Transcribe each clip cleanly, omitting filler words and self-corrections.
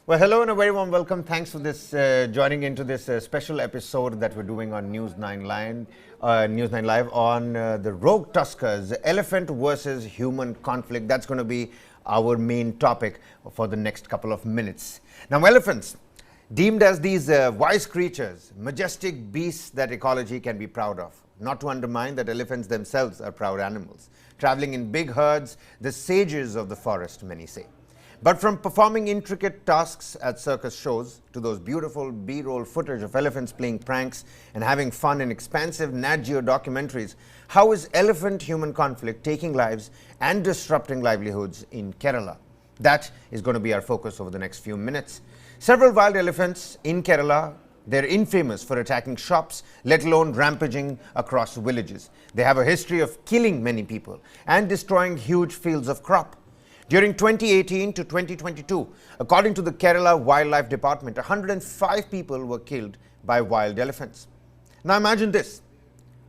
Well, hello and a very warm welcome. Thanks for this joining into this special episode that we're doing on News9 Live on the rogue Tuskers, elephant versus human conflict. That's going to be our main topic for the next couple of minutes. Now, elephants, deemed as these wise creatures, majestic beasts that ecology can be proud of. Not to undermine that elephants themselves are proud animals. Traveling in big herds, the sages of the forest, many say. But from performing intricate tasks at circus shows to those beautiful B-roll footage of elephants playing pranks and having fun in expansive Nat Geo documentaries, how is elephant-human conflict taking lives and disrupting livelihoods in Kerala? That is going to be our focus over the next few minutes. Several wild elephants in Kerala, they're infamous for attacking shops, let alone rampaging across villages. They have a history of killing many people and destroying huge fields of crop. During 2018 to 2022, according to the Kerala Wildlife Department, 105 people were killed by wild elephants. Now imagine this,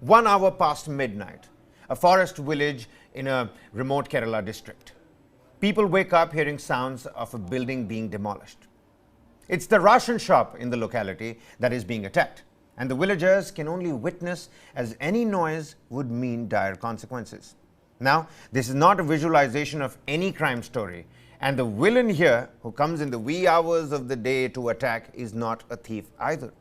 1 hour past midnight, a forest village in a remote Kerala district. People wake up hearing sounds of a building being demolished. It's the ration shop in the locality that is being attacked, and the villagers can only witness as any noise would mean dire consequences. Now, this is not a visualization of any crime story, and the villain here, who comes in the wee hours of the day to attack, is not a thief either.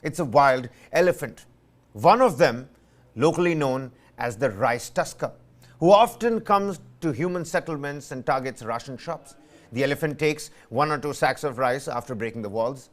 It's a wild elephant. One of them, locally known as the rice tusker, who often comes to human settlements and targets ration shops. The elephant takes 1 or 2 sacks of rice after breaking the walls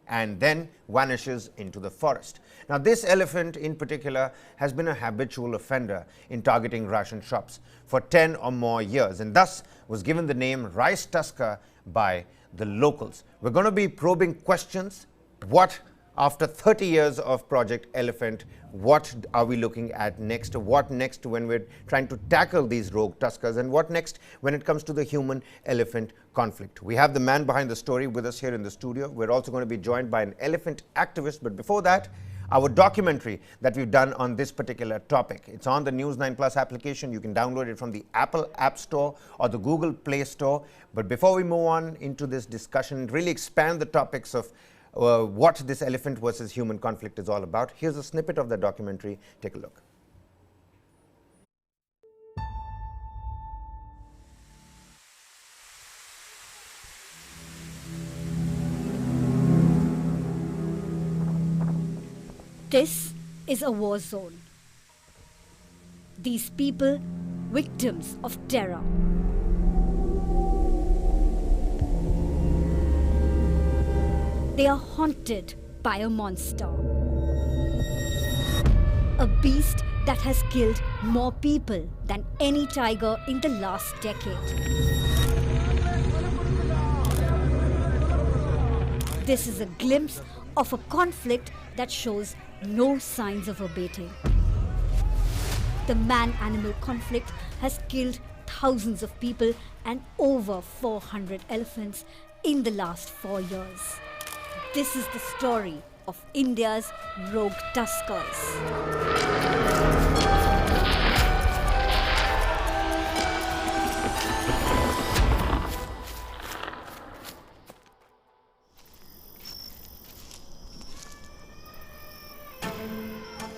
and then vanishes into the forest. Now, this elephant in particular has been a habitual offender in targeting ration shops for 10 or more years, and thus was given the name rice tusker by the locals. We're going to be probing questions. What, after 30 years of Project Elephant, what are we looking at next? What next when we're trying to tackle these rogue tuskers, and what next when it comes to the human-elephant conflict? We have the man behind the story with us here in the studio. We're also going to be joined by an elephant activist, but before that, our documentary that we've done on this particular topic. It's on the News9 Plus application. You can download it from the Apple App Store or the Google Play Store. But before we move on into this discussion, really expand the topics of what this elephant versus human conflict is all about, here's a snippet of the documentary. Take a look. This is a war zone. These people, victims of terror. They are haunted by a monster. A beast that has killed more people than any tiger in the last decade. This is a glimpse of a conflict that shows no signs of abating. The man-animal conflict has killed thousands of people and over 400 elephants in the last 4 years. This is the story of India's rogue tuskers.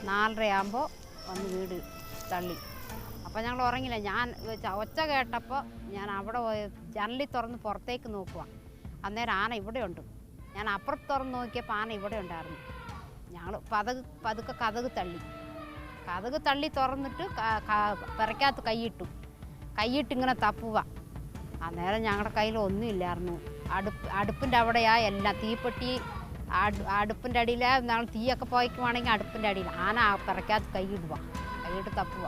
നാലരയാകുമ്പോൾ വന്ന് വീട് തള്ളി. അപ്പോൾ ഞങ്ങൾ ഉറങ്ങില്ല. ഞാൻ ഒച്ച കേട്ടപ്പോൾ ഞാൻ അവിടെ ജനലിൽ തുറന്ന് പുറത്തേക്ക് നോക്കുക. അന്നേരം ആന ഇവിടെയുണ്ട്. ഞാൻ അപ്പുറത്ത് തുറന്ന് നോക്കിയപ്പോൾ ആന ഇവിടെ ഉണ്ടായിരുന്നു. ഞങ്ങൾ പതുക്കെ കതക് തള്ളി തുറന്നിട്ട് പെരക്കകത്ത് കൈയിട്ടിങ്ങനെ തപ്പുക. അന്നേരം ഞങ്ങളുടെ കയ്യിൽ ഒന്നുമില്ലായിരുന്നു. അടുപ്പിൻ്റെ അവിടെയാ എല്ലാം തീപ്പെട്ടി. അടുപ്പിൻ്റെ അടിയിൽ ഞങ്ങൾ തീയൊക്കെ പോയിക്കുവാണെങ്കിൽ അടുപ്പിൻ്റെ അടിയിൽ ആന പിറക്കകത്ത് കൈയിട്ട് തപ്പുക.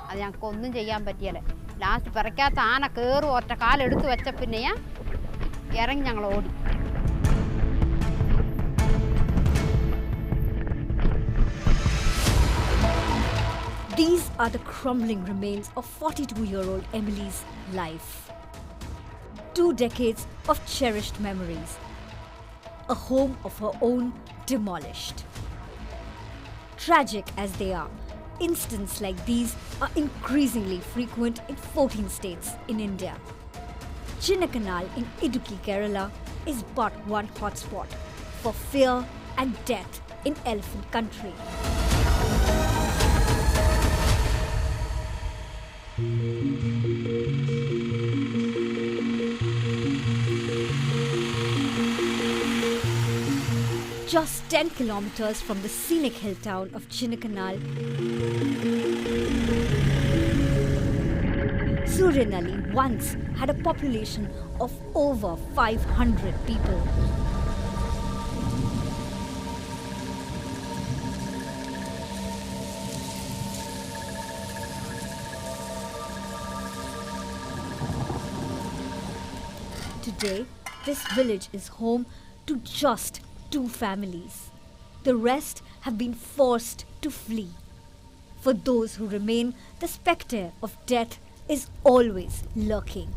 അത് ഞങ്ങൾക്ക് ഒന്നും ചെയ്യാൻ പറ്റിയല്ലേ. ലാസ്റ്റ് പിറക്കകത്ത് ആന കയറും. ഒറ്റ കാലെടുത്ത് വെച്ച പിന്നെ ഇറങ്ങി ഞങ്ങൾ ഓടി. These are the crumbling remains of 42-year-old Emily's life. 2 decades of cherished memories. A home of her own demolished. Tragic as they are, incidents like these are increasingly frequent in 14 states in India. Chinnakanal in Idukki, Kerala is but one hotspot for fear and death in elephant country. Just 10 kilometers from the scenic hill town of Chinnakanal, Suryanali once had a population of over 500 people. Today, this village is home to just 2 families. The rest have been forced to flee. For those who remain, the spectre of death is always lurking.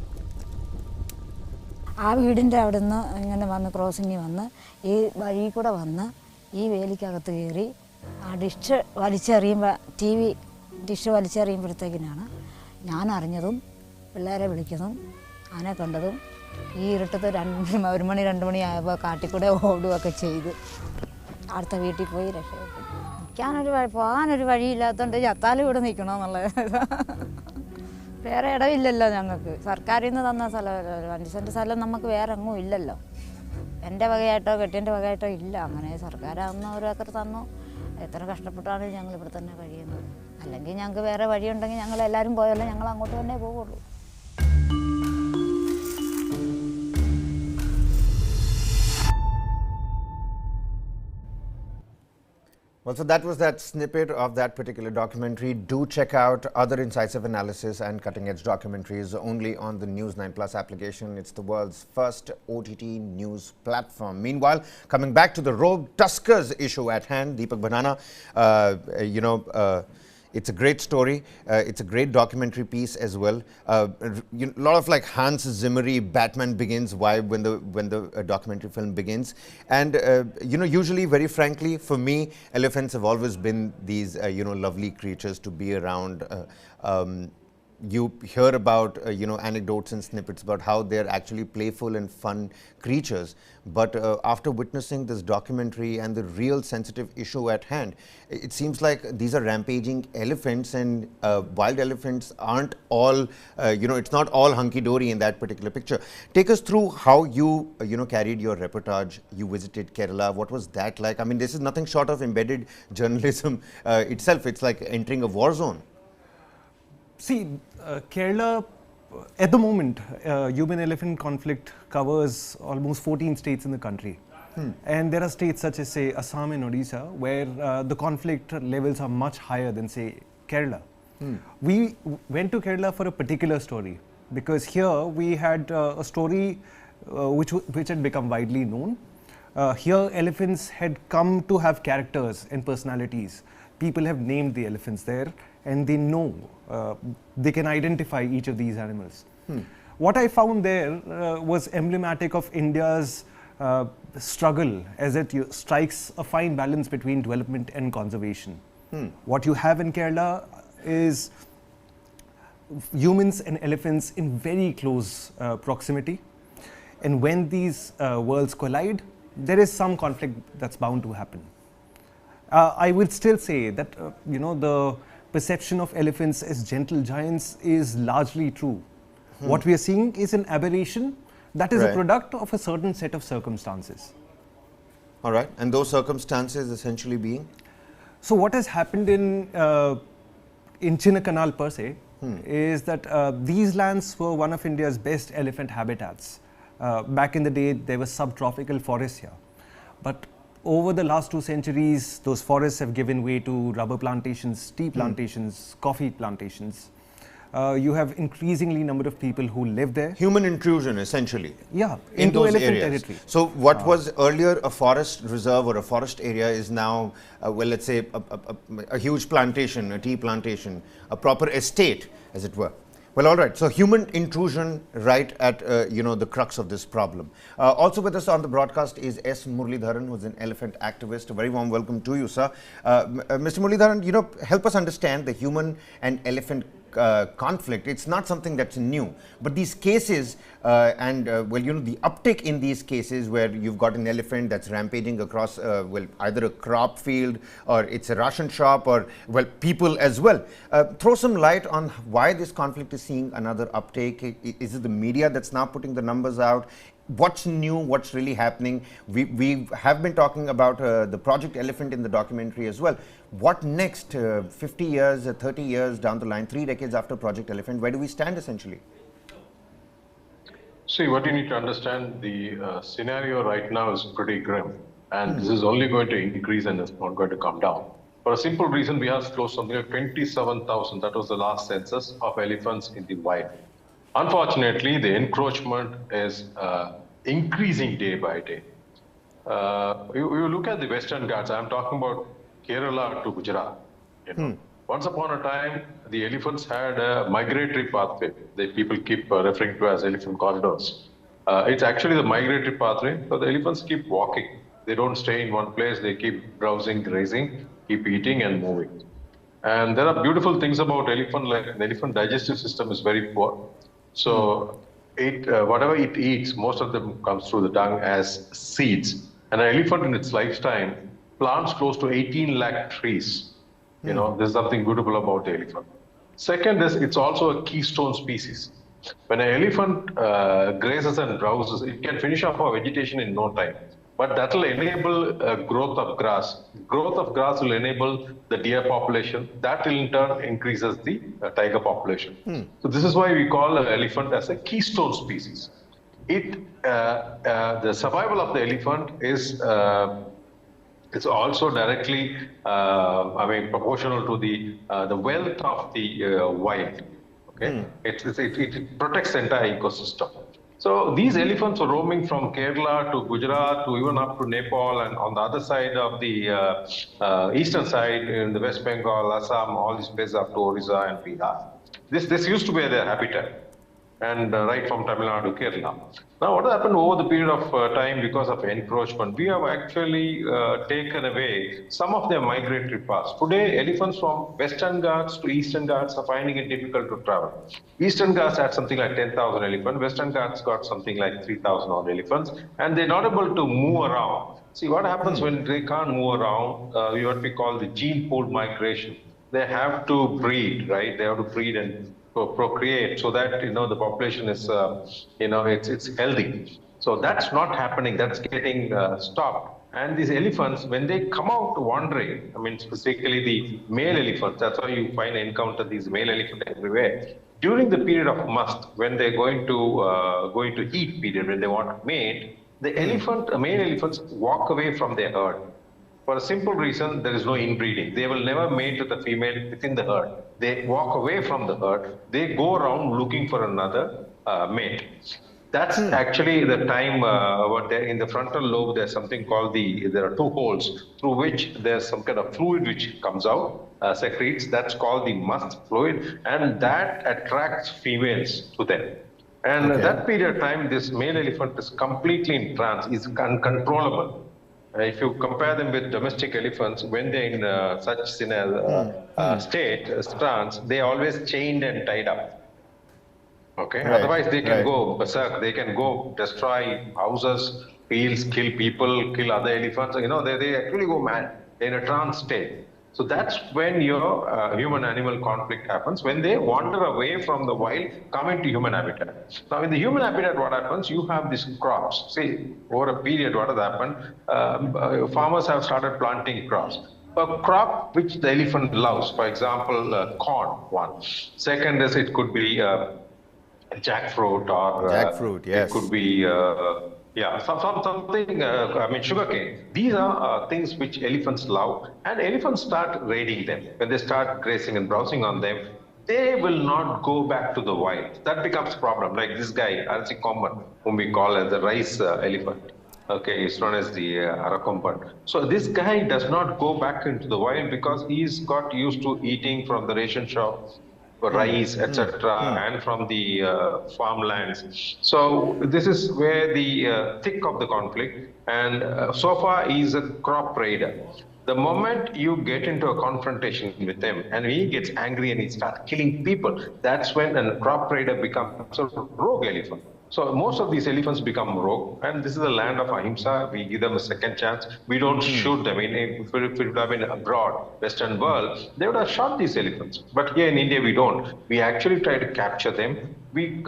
ആ വീടിൻ്റെ അവിടെ നിന്ന് ഇങ്ങനെ വന്ന് crossing വന്ന് ഈ വഴി കൂടെ വന്ന് ഈ വേലിക്കകത്ത് കയറി ആ ഡിഷ് വലിച്ചെറിയുമ്പോൾ ടി വി ഡിഷ് വലിച്ചെറിയുമ്പോഴത്തേക്കിനാണ് ഞാൻ അറിഞ്ഞതും പിള്ളേരെ വിളിക്കുന്നതും ആനെ കണ്ടതും ഈ ഇരുട്ടത്ത് 1 മണി 2 മണി ആയപ്പോൾ കാട്ടിക്കൂടെ ഓടുകയൊക്കെ ചെയ്ത് അടുത്ത വീട്ടിൽ പോയി രക്ഷപ്പെട്ടു. പോകാനൊരു വഴിയില്ലാത്തതുകൊണ്ട് ചത്താലും ഇവിടെ നിൽക്കണമെന്നുള്ളത്. വേറെ ഇടമില്ലല്ലോ ഞങ്ങൾക്ക്. സർക്കാരിൽ നിന്ന് തന്ന സ്ഥലമല്ലോ, 5 സെൻറ്റ് സ്ഥലം നമുക്ക് വേറെ എങ്ങും ഇല്ലല്ലോ. എൻ്റെ വകയായിട്ടോ കെട്ടിൻ്റെ വകയായിട്ടോ ഇല്ല. അങ്ങനെ സർക്കാരാകുന്ന 1 ഏക്കർ തന്നു. എത്ര കഷ്ടപ്പെട്ടാണ് ഞങ്ങൾ ഇവിടെ തന്നെ കഴിയുന്നത്. അല്ലെങ്കിൽ ഞങ്ങൾക്ക് വേറെ വഴിയുണ്ടെങ്കിൽ ഞങ്ങൾ എല്ലാവരും പോയല്ലോ, ഞങ്ങൾ അങ്ങോട്ട് തന്നെ പോവുള്ളൂ. Well, so that was that snippet of that particular documentary. Do check out other incisive analysis and cutting-edge documentaries only on the News9 Plus application. It's the world's first OTT news platform. Meanwhile, coming back to the rogue Tuskers issue at hand, Deepak Banana, it's a great story. It's a great documentary piece as well. A lot of like Hans Zimmery Batman Begins vibe when the documentary film begins. And usually, very frankly, for me, elephants have always been these lovely creatures to be around. You hear about anecdotes and snippets about how they're actually playful and fun creatures, but after witnessing this documentary and the real sensitive issue at hand, it seems like these are rampaging elephants, and wild elephants aren't all it's not all hunky-dory in that particular picture. Take us through how you carried your reportage. You visited Kerala. What was that like? I mean, this is nothing short of embedded journalism itself. It's like entering a war zone. See, Kerala, at the moment, human-elephant conflict covers almost 14 states in the country. And there are states such as, say, Assam and Odisha, where the conflict levels are much higher than, say, Kerala. We went to Kerala for a particular story, because here we had a story which had become widely known. Here, elephants had come to have characters and personalities. People have named the elephants there, and they know, they can identify each of these animals. What I found there was emblematic of India's struggle as it strikes a fine balance between development and conservation. What you have in Kerala is humans and elephants in very close proximity, and when these worlds collide, there is some conflict that's bound to happen. I would still say that the perception of elephants as gentle giants is largely true. What we are seeing is an aberration that is a product of a certain set of circumstances. All right, and those circumstances essentially being? So what has happened in Chinnakanal per se is that these lands were one of India's best elephant habitats. Back in the day, there was subtropical forests here. But over the last 2 centuries, those forests have given way to rubber plantations, tea plantations, coffee plantations. You have increasingly number of people who live there. Human intrusion, essentially. Yeah, into elephant areas. territory. So what was earlier a forest reserve or a forest area is now, let's say, a huge plantation, a tea plantation, a proper estate, as it were. Well, all right. So human intrusion right at the crux of this problem. Also with us on the broadcast is S. Murlidharan, who's an elephant activist. A very warm welcome to you, sir. Mr. Murlidharan, help us understand the human and elephant conflict, it's not something that's new. But these cases, the uptick in these cases where you've got an elephant that's rampaging across, either a crop field or it's a ration shop or, people as well. Throw some light on why this conflict is seeing another uptake. Is it the media that's now putting the numbers out? What's new? What's really happening? We have been talking about the Project Elephant in the documentary as well. What next? 50 years, 30 years down the line, 3 decades after Project Elephant, where do we stand essentially? See, what you need to understand, the scenario right now is pretty grim, and this is only going to increase and it's not going to come down. For a simple reason, we have close something like 27,000, that was the last census, of elephants in the wild. Unfortunately, the encroachment is increasing day by day. You look at the Western Ghats, I'm talking about Kerala to Gujarat. Once upon a time, the elephants had a migratory pathway that people keep referring to as elephant corridors. It's actually the migratory pathway, so the elephants keep walking. They don't stay in one place, they keep browsing, grazing, keep eating and moving. And there are beautiful things about elephant, like the elephant digestive system is very poor. So whatever it eats, most of them comes through the dung as seeds. And an elephant in its lifetime plants close to 18 lakh trees. There's something beautiful about the elephant. Second is, it's also a keystone species. When an elephant grazes and browses, it can finish off our vegetation in no time. But that will enable growth of grass. Growth of grass will enable the deer population. That in turn increases the tiger population. So this is why we call an elephant as a keystone species. The survival of the elephant is it's also directly, proportional to the wealth of the wild. Okay, it protects the entire ecosystem. So these elephants are roaming from Kerala to Gujarat to even up to Nepal, and on the other side of the eastern side in the West Bengal, Assam, all these places up to Orissa and Bihar. This used to be their habitat, and right from Tamil Nadu to Kerala. Now, what happened over the period of time because of encroachment? We have actually taken away some of their migratory paths. Today, elephants from Western Ghats to Eastern Ghats are finding it difficult to travel. Eastern Ghats had something like 10,000 elephants. Western Ghats got something like 3,000 odd elephants, and they're not able to move around. See, what happens when they can't move around? What we call the gene pool migration. They have to breed, right? They have to breed and procreate so that the population is it's healthy. So that's not happening. That's getting stopped. And these elephants, when they come out wandering, specifically the male elephants, that's why you encounter these male elephants everywhere. During the period of must, when they're going to eat period, when they want to mate, the male elephants walk away from their herd. For a simple reason, there is no inbreeding. They will never mate with the female within the herd. They walk away from the herd. They go around looking for another mate. That's actually the time in the frontal lobe, there's something called there are 2 holes through which there's some kind of fluid which comes out, secretes. That's called the must fluid, and that attracts females to them. And that period of time, this male elephant is completely in trance, is uncontrollable. If you compare them with domestic elephants, when they're in such state, trance, they're always chained and tied up. Okay. Right. Otherwise, they can go berserk. They can go destroy houses, fields, kill people, kill other elephants. They actually go mad in a trance state. So that's when your human-animal conflict happens, when they wander away from the wild, come into human habitat. Now, in the human habitat, what happens? You have these crops. See, over a period, what has happened? Farmers have started planting crops. A crop which the elephant loves, for example, corn, one. Second is it could be jackfruit or jackfruit, yes. It could be something, sugarcane. These are things which elephants love, and elephants start raiding them. When they start grazing and browsing on them, they will not go back to the wild. That becomes a problem. Like this guy, Arsi Common, whom we call as the rice elephant. Okay, it's known as the Arakompan. So this guy does not go back into the wild because he's got used to eating from the ration shop, rice, etc., and from the farmlands. So this is where the thick of the conflict, and so far he's a crop raider. The moment you get into a confrontation with him and he gets angry and he starts killing people, that's when a crop raider becomes a rogue elephant. So most of these elephants become rogue, and this is the land of ahimsa. We give them a second chance. We don't shoot them. If it would have been abroad, Western world, they would have shot these elephants. But here in India, we don't. We actually try to capture them. We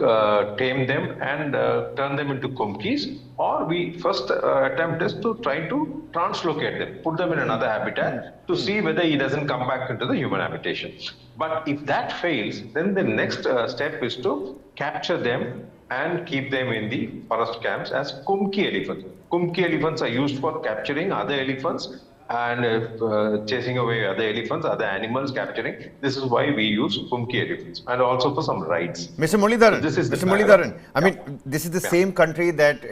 tame them and turn them into kumkis, or we first attempt is to try to translocate them, put them in another habitat to see whether he doesn't come back into the human habitation. But if that fails, then the next step is to capture them and keep them in the forest camps as kumki elephants. Kumki elephants are used for capturing other elephants and chasing away other elephants, other animals capturing. This is why we use kumki elephants, and also for some rides. Mr. Murlidharan, Mr. Murlidharan, I mean, this is the same country that,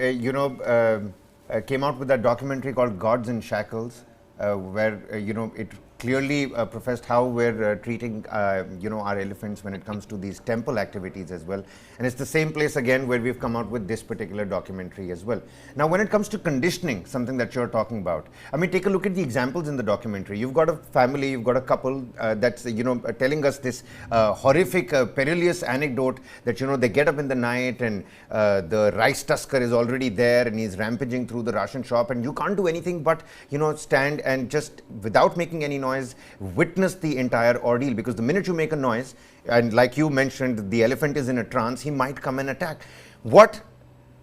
came out with that documentary called Gods in Shackles, where, it clearly professed how we're treating, our elephants when it comes to these temple activities as well. And it's the same place again where we've come out with this particular documentary as well. Now, when it comes to conditioning, something that you're talking about, I mean, take a look at the examples in the documentary. You've got a family, you've got a couple that's, telling us this horrific, perilous anecdote that, they get up in the night and the rice tusker is already there and he's rampaging through the ration shop, and you can't do anything but, stand and just, without making any noise, witness the entire ordeal, because the minute you make a noise, and like you mentioned, the elephant is in a trance, he might come and attack. What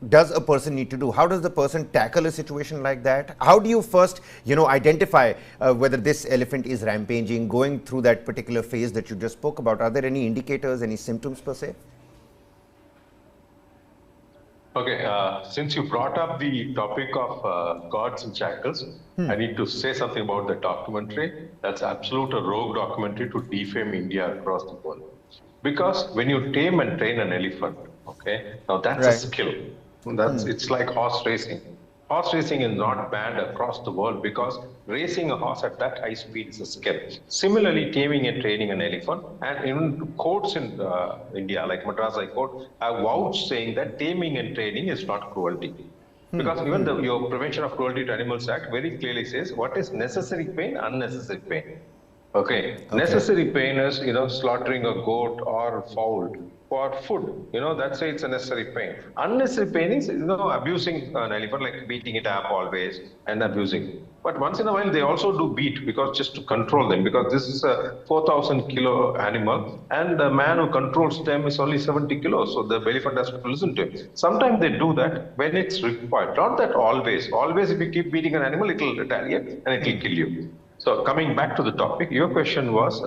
does a person need to do? How does the person tackle a situation like that? How do you first, identify whether this elephant is rampaging, going through that particular phase that you just spoke about? Are there any indicators, any symptoms per se? Okay, since you brought up the topic of gods and shackles, I need to say something about the documentary. That's absolute a rogue documentary to defame India across the world. Because when you tame and train an elephant, okay, now that's a skill. It's like horse racing. Horse racing is not banned across the world because racing a horse at that high speed is a skill. Similarly, taming and training an elephant, and even courts in India, like Madras High Court, have vouched saying that taming and training is not cruelty. Because even your Prevention of Cruelty to Animals Act very clearly says what is necessary pain, unnecessary pain. Okay. Necessary pain is, slaughtering a goat or fowl for food. That's why it's a necessary pain. Unnecessary pain is, abusing an elephant, like beating it up always and abusing. But once in a while, they also do beat because just to control them, because this is a 4,000 kilo animal and the man who controls them is only 70 kilos. So the elephant has to listen to him. Sometimes they do that when it's required. Not that always. Always, if you keep beating an animal, it will retaliate and it will kill you. So coming back to the topic, your question was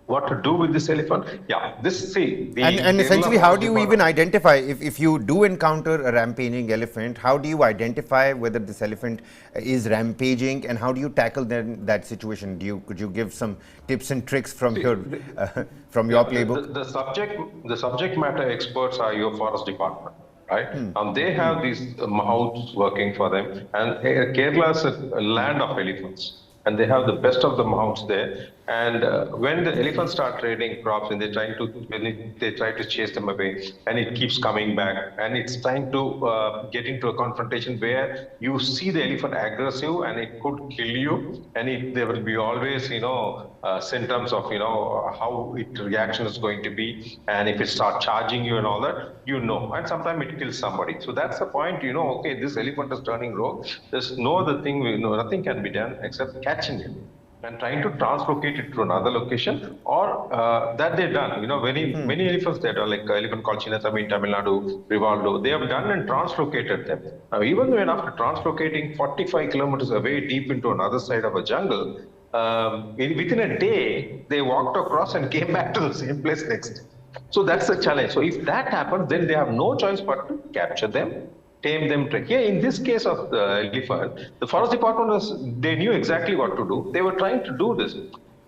what to do with this elephant? Yeah, and essentially, how do you even identify, if you do encounter a rampaging elephant, how do you identify whether this elephant is rampaging, and how do you tackle that situation? Could you give some tips and tricks from your playbook? The subject matter experts are your forest department. Right? They have these mahouts working for them, and Kerala is a land of elephants, and they have the best of the mahouts there. And when the elephants start raiding crops and they try to chase them away, and it keeps coming back, and it's trying to get into a confrontation where you see the elephant aggressive and it could kill you, and there will be always symptoms of how its reaction is going to be, and if it starts charging you and all that, and sometimes it kills somebody. So that's the point. Okay, this elephant is turning rogue. There's no other thing. Nothing can be done except catching it and trying to translocate it to another location, or that they've done. Many elephants that are like elephant called Chinnasamy in Tamil Nadu, Rivaldo, they have done and translocated them. Now, even when after translocating 45 kilometers away deep into another side of a jungle, within a day, they walked across and came back to the same place next. So that's the challenge. So if that happens, then they have no choice but to capture them, tame them. Here, in this case of the elephant, the forest department they knew exactly what to do. They were trying to do this.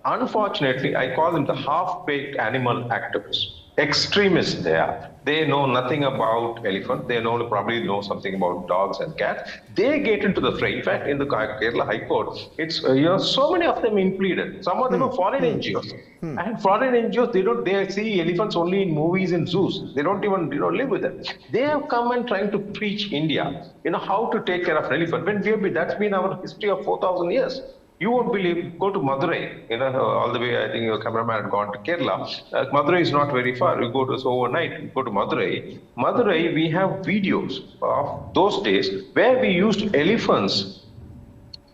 Unfortunately, I call them the half-baked animal activists. Extremists they are. They know nothing about elephant. They probably know something about dogs and cats. They get into the fray. In fact, in the Kerala High Court, it's so many of them impleaded. Some of them are foreign NGOs, and foreign NGOs they see elephants only in movies and zoos. They don't even live with them. They have come and trying to preach India, how to take care of an elephant. When that's been our history of 4,000 years. You won't believe, go to Madurai, all the way, I think your cameraman had gone to Kerala. Madurai is not very far. You go to, so overnight, you go to Madurai. Madurai, we have videos of those days where we used elephants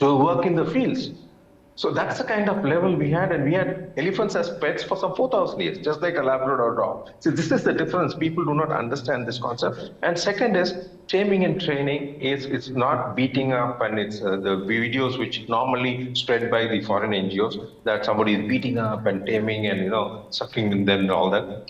to work in the fields. So that's the kind of level we had, and we had elephants as pets for some 4,000 years, just like a Labrador dog. So this is the difference. People do not understand this concept. And second is taming and training is it's not beating up, and it's the videos which normally spread by the foreign NGOs that somebody is beating up and taming and sucking them and all that.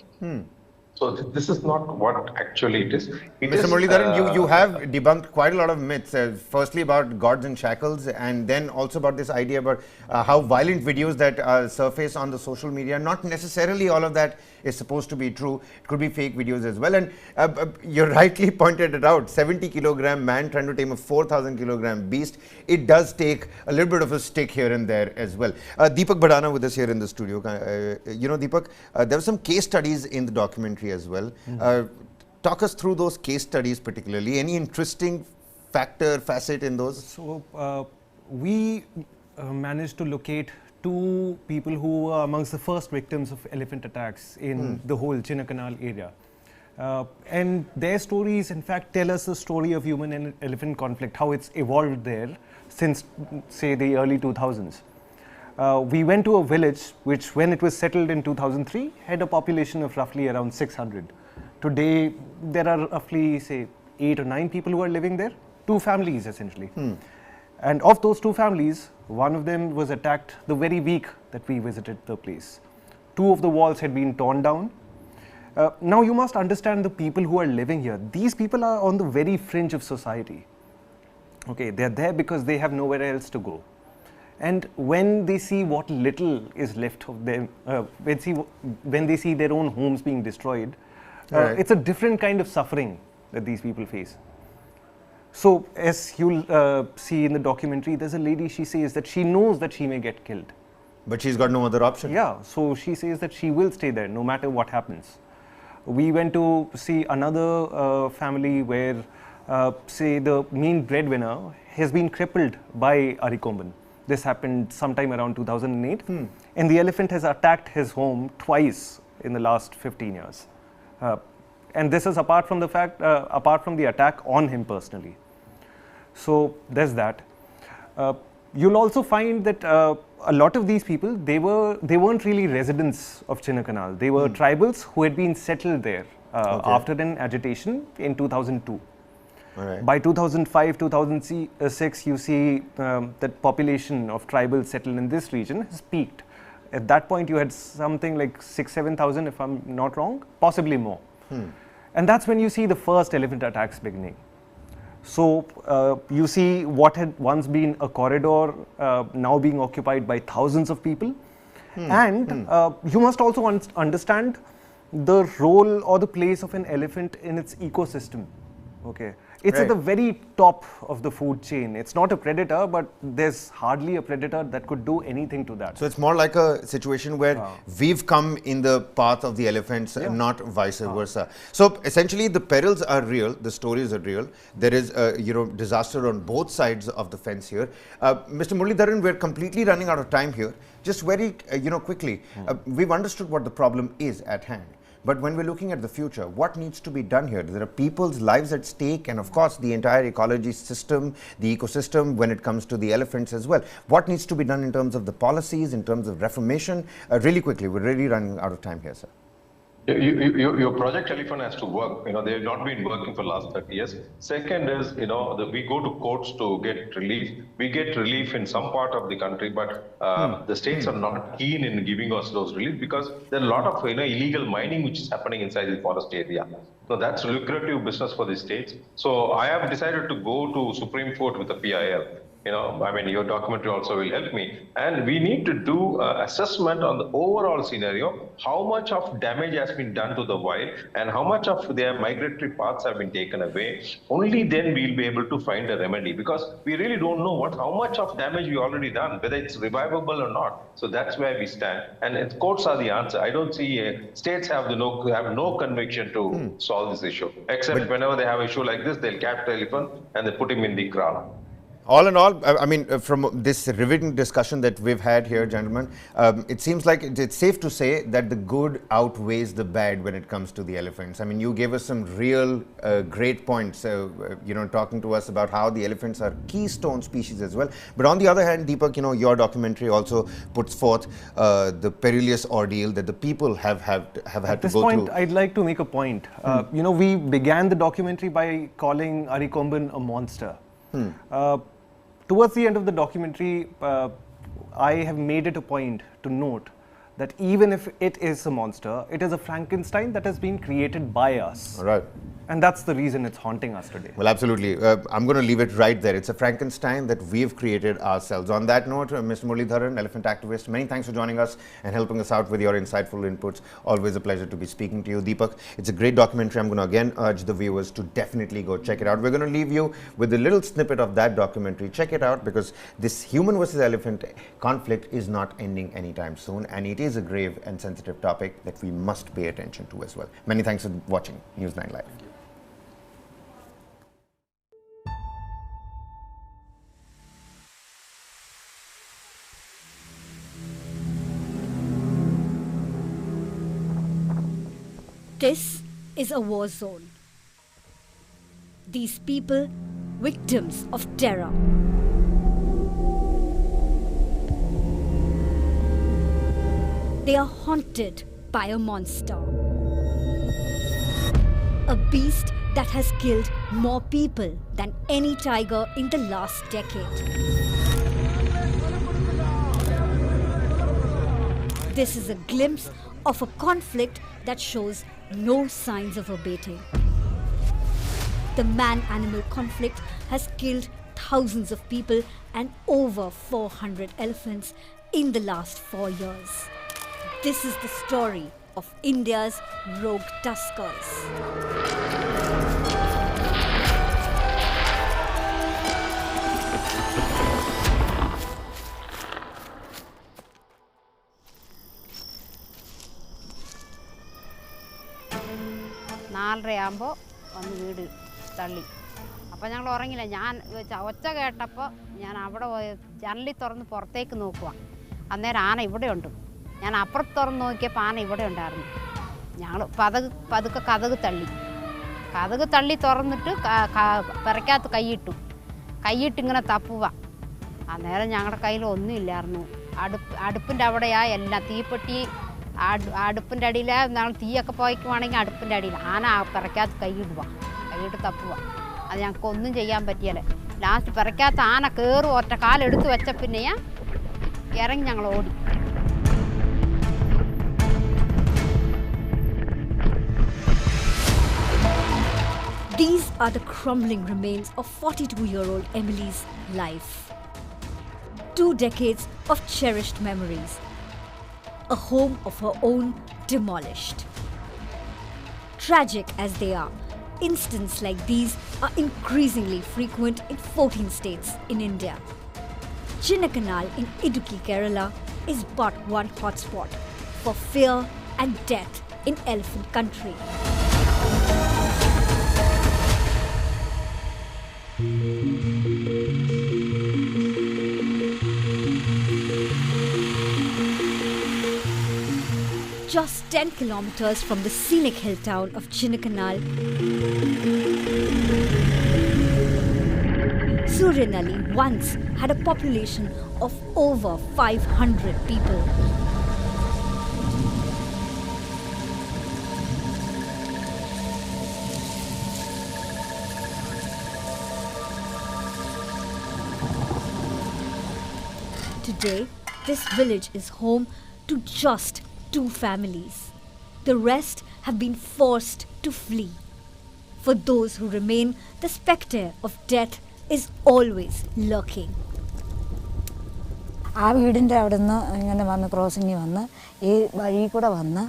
So this is not what actually it is. Mr. Murlidharan, you have debunked quite a lot of myths. Firstly about gods and shackles, and then also about this idea about how violent videos that surface on the social media, not necessarily all of that is supposed to be true. It could be fake videos as well. And you rightly pointed it out, 70-kilogram man trying to tame a 4,000-kilogram beast. It does take a little bit of a stick here and there as well. Deepak Badana with us here in the studio. Deepak, there were some case studies in the documentary as well. Talk us through those case studies particularly. Any interesting facet in those? So we managed to locate two people who were amongst the first victims of elephant attacks in the whole Chinnakanal area. And their stories, in fact, tell us the story of human and elephant conflict, how it's evolved there since, say, the early 2000s. We went to a village which, when it was settled in 2003, had a population of roughly around 600. Today, there are roughly, say, 8 or 9 people who are living there, 2 families essentially. And of those 2 families, one of them was attacked the very week that we visited the place. 2 of the walls had been torn down. Now you must understand the people who are living here. These people are on the very fringe of society. Okay, they're there because they have nowhere else to go. And when they see what little is left of them, when they see their own homes being destroyed, it's a different kind of suffering that these people face. So as you'll see in the documentary, there's a lady, she says that she knows that she may get killed. But she's got no other option. Yeah, so she says that she will stay there no matter what happens. We went to see another family where, say, the main breadwinner has been crippled by Arikomban. This happened sometime around 2008. And the elephant has attacked his home twice in the last 15 years. And this is apart from the fact, apart from the attack on him personally. So there's that. You'll also find that a lot of these people, they weren't really residents of Chinnakanal. They were tribals who had been settled there after an agitation in 2002. By 2005, 2006, you see that population of tribals settled in this region has peaked. At that point, you had something like 6,000-7,000, if I'm not wrong, possibly more. And that's when you see the first elephant attacks beginning. So you see what had once been a corridor now being occupied by thousands of people. And you must also understand the role or the place of an elephant in its ecosystem. Okay. It's at the very top of the food chain. It's not a predator, but there's hardly a predator that could do anything to that. So it's more like a situation where we've come in the path of the elephants and not vice versa. So essentially the perils are real, the stories are real. There is disaster on both sides of the fence here. Mr. Murlidharan, we're completely running out of time here. Just very quickly, we've understood what the problem is at hand. But when we're looking at the future, what needs to be done here? There are people's lives at stake, and of course the entire ecology system, the ecosystem when it comes to the elephants as well. What needs to be done in terms of the policies, in terms of reformation? Really quickly, we're really running out of time here, sir. Your Project Elephant has to work. They have not been working for the last 30 years. Second is, we go to courts to get relief. We get relief in some part of the country, but the states are not keen in giving us those relief because there are a lot of illegal mining which is happening inside the forest area. So that's lucrative business for the states. So I have decided to go to Supreme Court with the PIL. Your documentary also will help me. And we need to do assessment on the overall scenario, how much of damage has been done to the wild and how much of their migratory paths have been taken away. Only then we'll be able to find a remedy because we really don't know how much of damage we already done, whether it's revivable or not. So that's where we stand. And courts are the answer. I don't see states have no conviction to solve this issue, except whenever they have an issue like this, they'll capture the elephant and they put him in the ground. All in all, I mean, from this riveting discussion that we've had here, gentlemen, it seems like it's safe to say that the good outweighs the bad when it comes to the elephants. I mean, you gave us some real great points, talking to us about how the elephants are keystone species as well. But on the other hand, Deepak, your documentary also puts forth the perilous ordeal that the people have had to go through. At this point, I'd like to make a point. We began the documentary by calling Arikomban a monster. Towards the end of the documentary, I have made it a point to note that even if it is a monster, it is a Frankenstein that has been created by us. All right. And that's the reason it's haunting us today. Well, absolutely. I'm going to leave it right there. It's a Frankenstein that we've created ourselves. On that note, Mr. Murlidharan, elephant activist, many thanks for joining us and helping us out with your insightful inputs. Always a pleasure to be speaking to you. Deepak, it's a great documentary. I'm going to again urge the viewers to definitely go check it out. We're going to leave you with a little snippet of that documentary. Check it out because this human versus elephant conflict is not ending anytime soon, and it is a grave and sensitive topic that we must pay attention to as well. Many thanks for watching News9 Live. This is a war zone. These people, victims of terror. They are haunted by a monster. A beast that has killed more people than any tiger in the last decade. This is a glimpse of a conflict that shows no signs of abating. The man-animal conflict has killed thousands of people and over 400 elephants in the last 4 years. This is the story of India's rogue Tuskers. നാലരയാകുമ്പോൾ വന്ന് വീട് തള്ളി. അപ്പോൾ ഞങ്ങൾ ഉറങ്ങില്ല. ഞാൻ ഒച്ച കേട്ടപ്പോൾ ഞാൻ അവിടെ പോയി ജനലിൽ തുറന്ന് പുറത്തേക്ക് നോക്കുക. അന്നേരം ആന ഇവിടെയുണ്ട്. ഞാൻ അപ്പുറത്ത് തുറന്ന് നോക്കിയപ്പോൾ ആന ഇവിടെ ഉണ്ടായിരുന്നു. ഞങ്ങൾ പതുക്കെ കതക് തള്ളി തുറന്നിട്ട് പെരക്കകത്ത് കൈയിട്ടിങ്ങനെ തപ്പുക. അന്നേരം ഞങ്ങളുടെ കയ്യിൽ ഒന്നുമില്ലായിരുന്നു. അടുപ്പിൻ്റെ അവിടെയാ എല്ലാം തീപ്പെട്ടി. അടുപ്പിൻ്റെ അടിയിൽ ഞങ്ങൾ തീയൊക്കെ പോയിക്കുവാണെങ്കിൽ അടുപ്പിൻ്റെ അടിയിൽ ആന പിറക്കകത്ത് കൈയിട്ട് തപ്പുക. അത് ഞങ്ങൾക്ക് ഒന്നും ചെയ്യാൻ പറ്റിയല്ലേ. ലാസ്റ്റ് പിറക്കകത്ത് ആന കയറി ഒറ്റ കാലെടുത്ത് വെച്ച പിന്നെ ഇറങ്ങി ഞങ്ങൾ ഓടി. These are the crumbling remains of 42-year-old Emily's life. 2 decades of cherished memories. A home of her own demolished. Tragic as they are, incidents like these are increasingly frequent in 14 states in India. Chinnakanal in Idukki, Kerala is but one hotspot for fear and death in elephant country. Just 10 kilometers from the scenic hill town of Chinnakanal, Suryanali once had a population of over 500 people. Today, this village is home to just 2 families. The rest have been forced to flee. For those who remain, the spectre of death is always lurking. ആ വീടിൻ്റെ അവിടെ നിന്ന് ഇങ്ങനെ വന്ന് crossing വന്ന് ഈ വഴി കൂടെ വന്ന്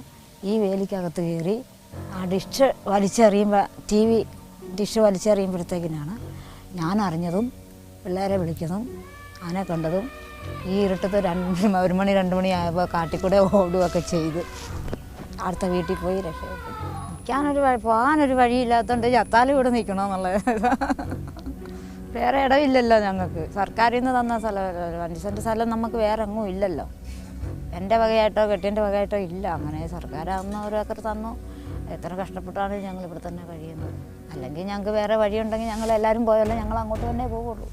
ഈ വേലിക്കകത്ത് കയറി ആ ഡിഷ് വലിച്ചെറിയുമ്പോഴത്തേക്കിനാണ് ഞാൻ അറിഞ്ഞതും പിള്ളേരെ വിളിക്കുന്നതും ആനെ കണ്ടതും ഈ ഇരുട്ടത്ത് 1 മണി 2 മണി ആയപ്പോൾ കാട്ടിക്കൂടെ ഓടുകയൊക്കെ ചെയ്ത് അടുത്ത വീട്ടിൽ പോയി രക്ഷപ്പെട്ടു. പോകാനൊരു വഴിയില്ലാത്തതുകൊണ്ട് ചത്താലും ഇവിടെ നിൽക്കണമെന്നുള്ളത്. വേറെ ഇടമില്ലല്ലോ ഞങ്ങൾക്ക്. സർക്കാരിൽ നിന്ന് തന്ന സ്ഥലം 5 സെൻറ്റ് സ്ഥലം നമുക്ക് വേറെ എങ്ങും ഇല്ലല്ലോ. എൻ്റെ വകയായിട്ടോ കെട്ടിൻ്റെ വകയായിട്ടോ ഇല്ല. അങ്ങനെ സർക്കാരാകുന്ന 1 ഏക്കർ തന്നു. എത്ര കഷ്ടപ്പെട്ടാണ് ഞങ്ങൾ ഇവിടെ തന്നെ കഴിയുന്നത്. അല്ലെങ്കിൽ ഞങ്ങൾക്ക് വേറെ വഴിയുണ്ടെങ്കിൽ ഞങ്ങൾ എല്ലാവരും പോയല്ലോ, ഞങ്ങൾ അങ്ങോട്ട് തന്നെ പോവുള്ളൂ.